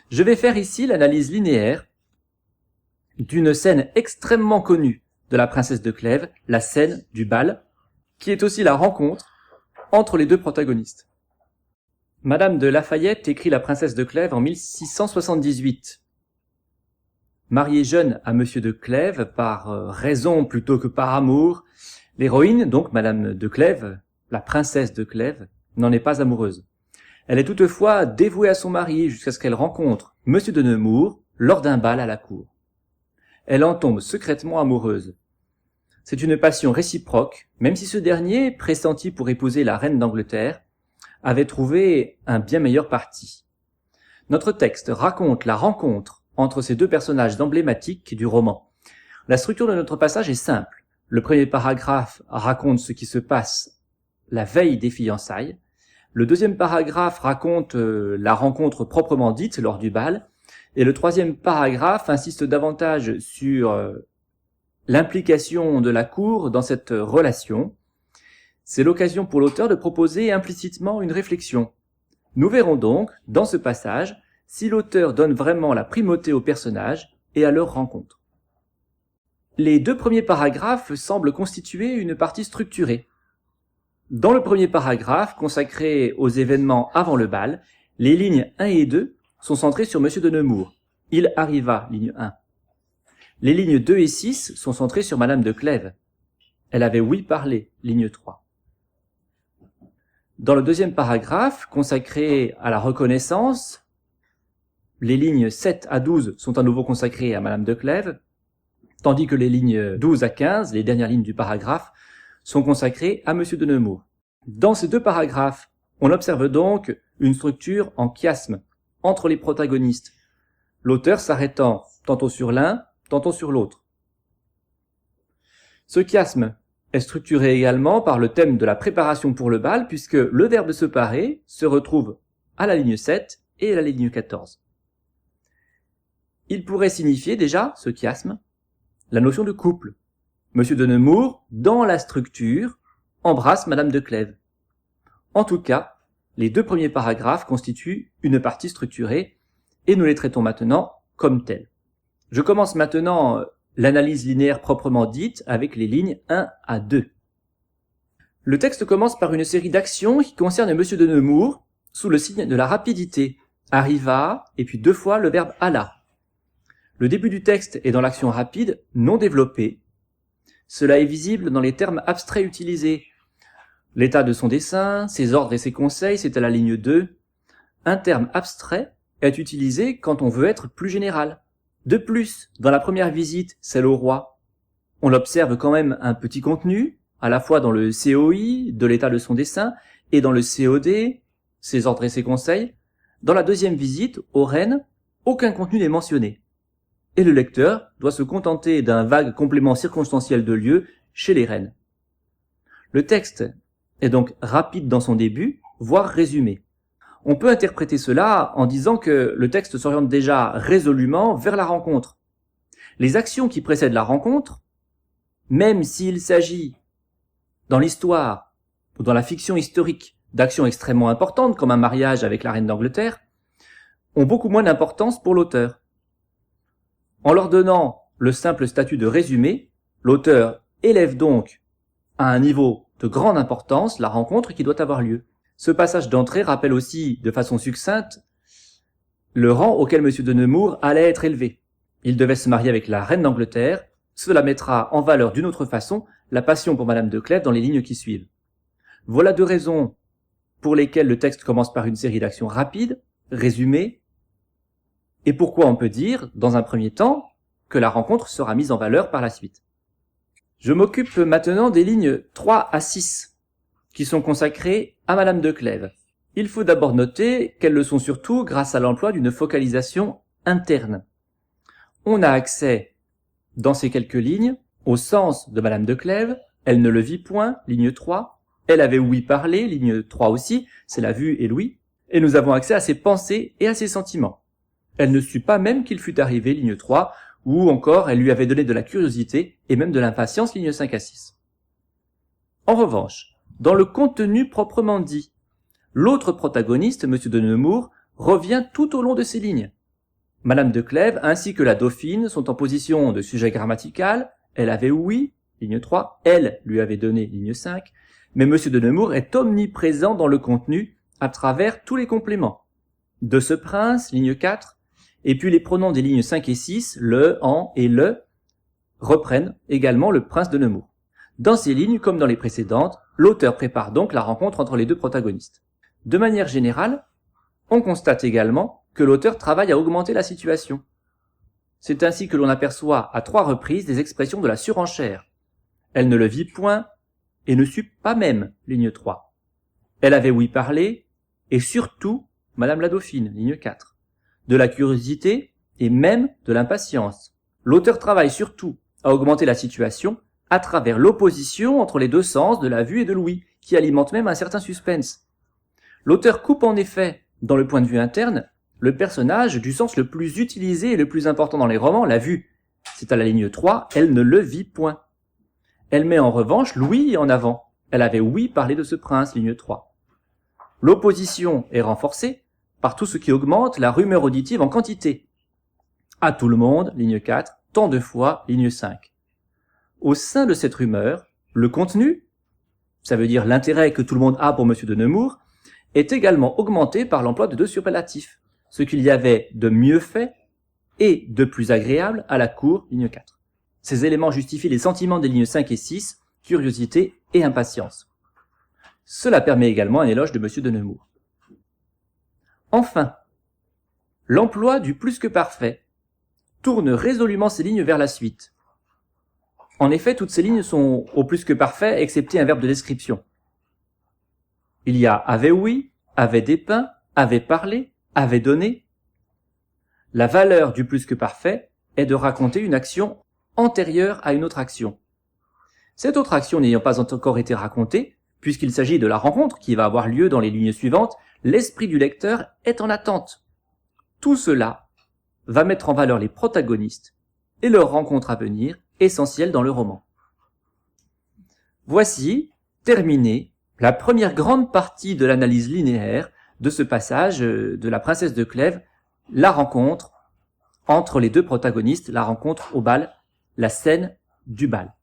Je vais faire ici l'analyse linéaire d'une scène extrêmement connue de la princesse de Clèves, la scène du bal, qui est aussi la rencontre entre les deux protagonistes. Madame de Lafayette écrit La princesse de Clèves en 1678. Mariée jeune à Monsieur de Clèves par raison plutôt que par amour, l'héroïne, donc Madame de Clèves, la princesse de Clèves, n'en est pas amoureuse. Elle est toutefois dévouée à son mari jusqu'à ce qu'elle rencontre Monsieur de Nemours lors d'un bal à la cour. Elle en tombe secrètement amoureuse. C'est une passion réciproque, même si ce dernier, pressenti pour épouser la reine d'Angleterre, avait trouvé un bien meilleur parti. Notre texte raconte la rencontre entre ces deux personnages emblématiques du roman. La structure de notre passage est simple. Le premier paragraphe raconte ce qui se passe la veille des fiançailles. Le deuxième paragraphe raconte la rencontre proprement dite lors du bal. Et le troisième paragraphe insiste davantage sur l'implication de la cour dans cette relation. C'est l'occasion pour l'auteur de proposer implicitement une réflexion. Nous verrons donc, dans ce passage, si l'auteur donne vraiment la primauté aux personnages et à leur rencontre. Les deux premiers paragraphes semblent constituer une partie structurée. Dans le premier paragraphe, consacré aux événements avant le bal, les lignes 1 et 2 sont centrées sur Monsieur de Nemours. Il arriva, ligne 1. Les lignes 2 et 6 sont centrées sur Madame de Clèves. Elle avait ouï parler, ligne 3. Dans le deuxième paragraphe, consacré à la reconnaissance, les lignes 7 à 12 sont à nouveau consacrées à Madame de Clèves, tandis que les lignes 12 à 15, les dernières lignes du paragraphe, sont consacrées à Monsieur de Nemours. Dans ces deux paragraphes, on observe donc une structure en chiasme entre les protagonistes, l'auteur s'arrêtant tantôt sur l'un, tantôt sur l'autre. Ce chiasme est structuré également par le thème de la préparation pour le bal, puisque le verbe se parer se retrouve à la ligne 7 et à la ligne 14. Il pourrait signifier déjà, ce chiasme, la notion de couple. Monsieur de Nemours, dans la structure, embrasse Madame de Clèves. En tout cas, les deux premiers paragraphes constituent une partie structurée, et nous les traitons maintenant comme tels. Je commence maintenant l'analyse linéaire proprement dite avec les lignes 1 à 2. Le texte commence par une série d'actions qui concernent Monsieur de Nemours sous le signe de la rapidité. Arriva, et puis deux fois le verbe alla. Le début du texte est dans l'action rapide, non développée. Cela est visible dans les termes abstraits utilisés. L'état de son dessein, ses ordres et ses conseils, c'est à la ligne 2. Un terme abstrait est utilisé quand on veut être plus général. De plus, dans la première visite, celle au roi, on observe quand même un petit contenu, à la fois dans le COI, de l'état de son dessein, et dans le COD, ses ordres et ses conseils. Dans la deuxième visite, aux reines, aucun contenu n'est mentionné. Et le lecteur doit se contenter d'un vague complément circonstanciel de lieu chez les reines. Le texte est donc rapide dans son début, voire résumé. On peut interpréter cela en disant que le texte s'oriente déjà résolument vers la rencontre. Les actions qui précèdent la rencontre, même s'il s'agit dans l'histoire ou dans la fiction historique d'actions extrêmement importantes comme un mariage avec la reine d'Angleterre, ont beaucoup moins d'importance pour l'auteur. En leur donnant le simple statut de résumé, l'auteur élève donc à un niveau de grande importance la rencontre qui doit avoir lieu. Ce passage d'entrée rappelle aussi, de façon succincte, le rang auquel M. de Nemours allait être élevé. Il devait se marier avec la reine d'Angleterre. Cela mettra en valeur d'une autre façon la passion pour Madame de Clèves dans les lignes qui suivent. Voilà deux raisons pour lesquelles le texte commence par une série d'actions rapides, résumées, et pourquoi on peut dire, dans un premier temps, que la rencontre sera mise en valeur par la suite. Je m'occupe maintenant des lignes 3 à 6, qui sont consacrées à Madame de Clèves. Il faut d'abord noter qu'elles le sont surtout grâce à l'emploi d'une focalisation interne. On a accès, dans ces quelques lignes, au sens de Madame de Clèves. Elle ne le vit point, ligne 3. Elle avait ouï parler, ligne 3 aussi, c'est la vue et l'ouïe. Et nous avons accès à ses pensées et à ses sentiments. Elle ne sut pas même qu'il fût arrivé, ligne 3, ou encore elle lui avait donné de la curiosité et même de l'impatience, ligne 5 à 6. En revanche, dans le contenu proprement dit, l'autre protagoniste, M. de Nemours, revient tout au long de ces lignes. Madame de Clèves ainsi que la dauphine sont en position de sujet grammatical. Elle avait oui, ligne 3, elle lui avait donné, ligne 5, mais Monsieur de Nemours est omniprésent dans le contenu à travers tous les compléments. De ce prince, ligne 4, et puis les pronoms des lignes 5 et 6, le, en et le, reprennent également le prince de Nemours. Dans ces lignes, comme dans les précédentes, l'auteur prépare donc la rencontre entre les deux protagonistes. De manière générale, on constate également que l'auteur travaille à augmenter la situation. C'est ainsi que l'on aperçoit à 3 reprises des expressions de la surenchère. Elle ne le vit point et ne sut pas même, ligne 3. Elle avait ouï parler, et surtout, Madame la Dauphine, ligne 4. De la curiosité et même de l'impatience. L'auteur travaille surtout à augmenter la situation à travers l'opposition entre les deux sens de la vue et de l'ouïe, qui alimente même un certain suspense. L'auteur coupe en effet, dans le point de vue interne, le personnage du sens le plus utilisé et le plus important dans les romans, la vue. C'est à la ligne 3, elle ne le vit point. Elle met en revanche l'ouïe en avant. Elle avait ouï parler de ce prince, ligne 3. L'opposition est renforcée par tout ce qui augmente la rumeur auditive en quantité. À tout le monde, ligne 4, tant de fois, ligne 5. Au sein de cette rumeur, le contenu, ça veut dire l'intérêt que tout le monde a pour Monsieur de Nemours, est également augmenté par l'emploi de 2 superlatifs, ce qu'il y avait de mieux fait et de plus agréable à la cour, ligne 4. Ces éléments justifient les sentiments des lignes 5 et 6, curiosité et impatience. Cela permet également un éloge de Monsieur de Nemours. Enfin, l'emploi du plus que parfait tourne résolument ces lignes vers la suite. En effet, toutes ces lignes sont au plus que parfait, excepté un verbe de description. Il y a avait ouï, avait dépeint, avait parlé, avait donné. La valeur du plus que parfait est de raconter une action antérieure à une autre action. Cette autre action n'ayant pas encore été racontée, puisqu'il s'agit de la rencontre qui va avoir lieu dans les lignes suivantes, l'esprit du lecteur est en attente. Tout cela va mettre en valeur les protagonistes et leur rencontre à venir, essentielle dans le roman. Voici terminée la première grande partie de l'analyse linéaire de ce passage de la princesse de Clèves, la rencontre entre les deux protagonistes, la rencontre au bal, la scène du bal.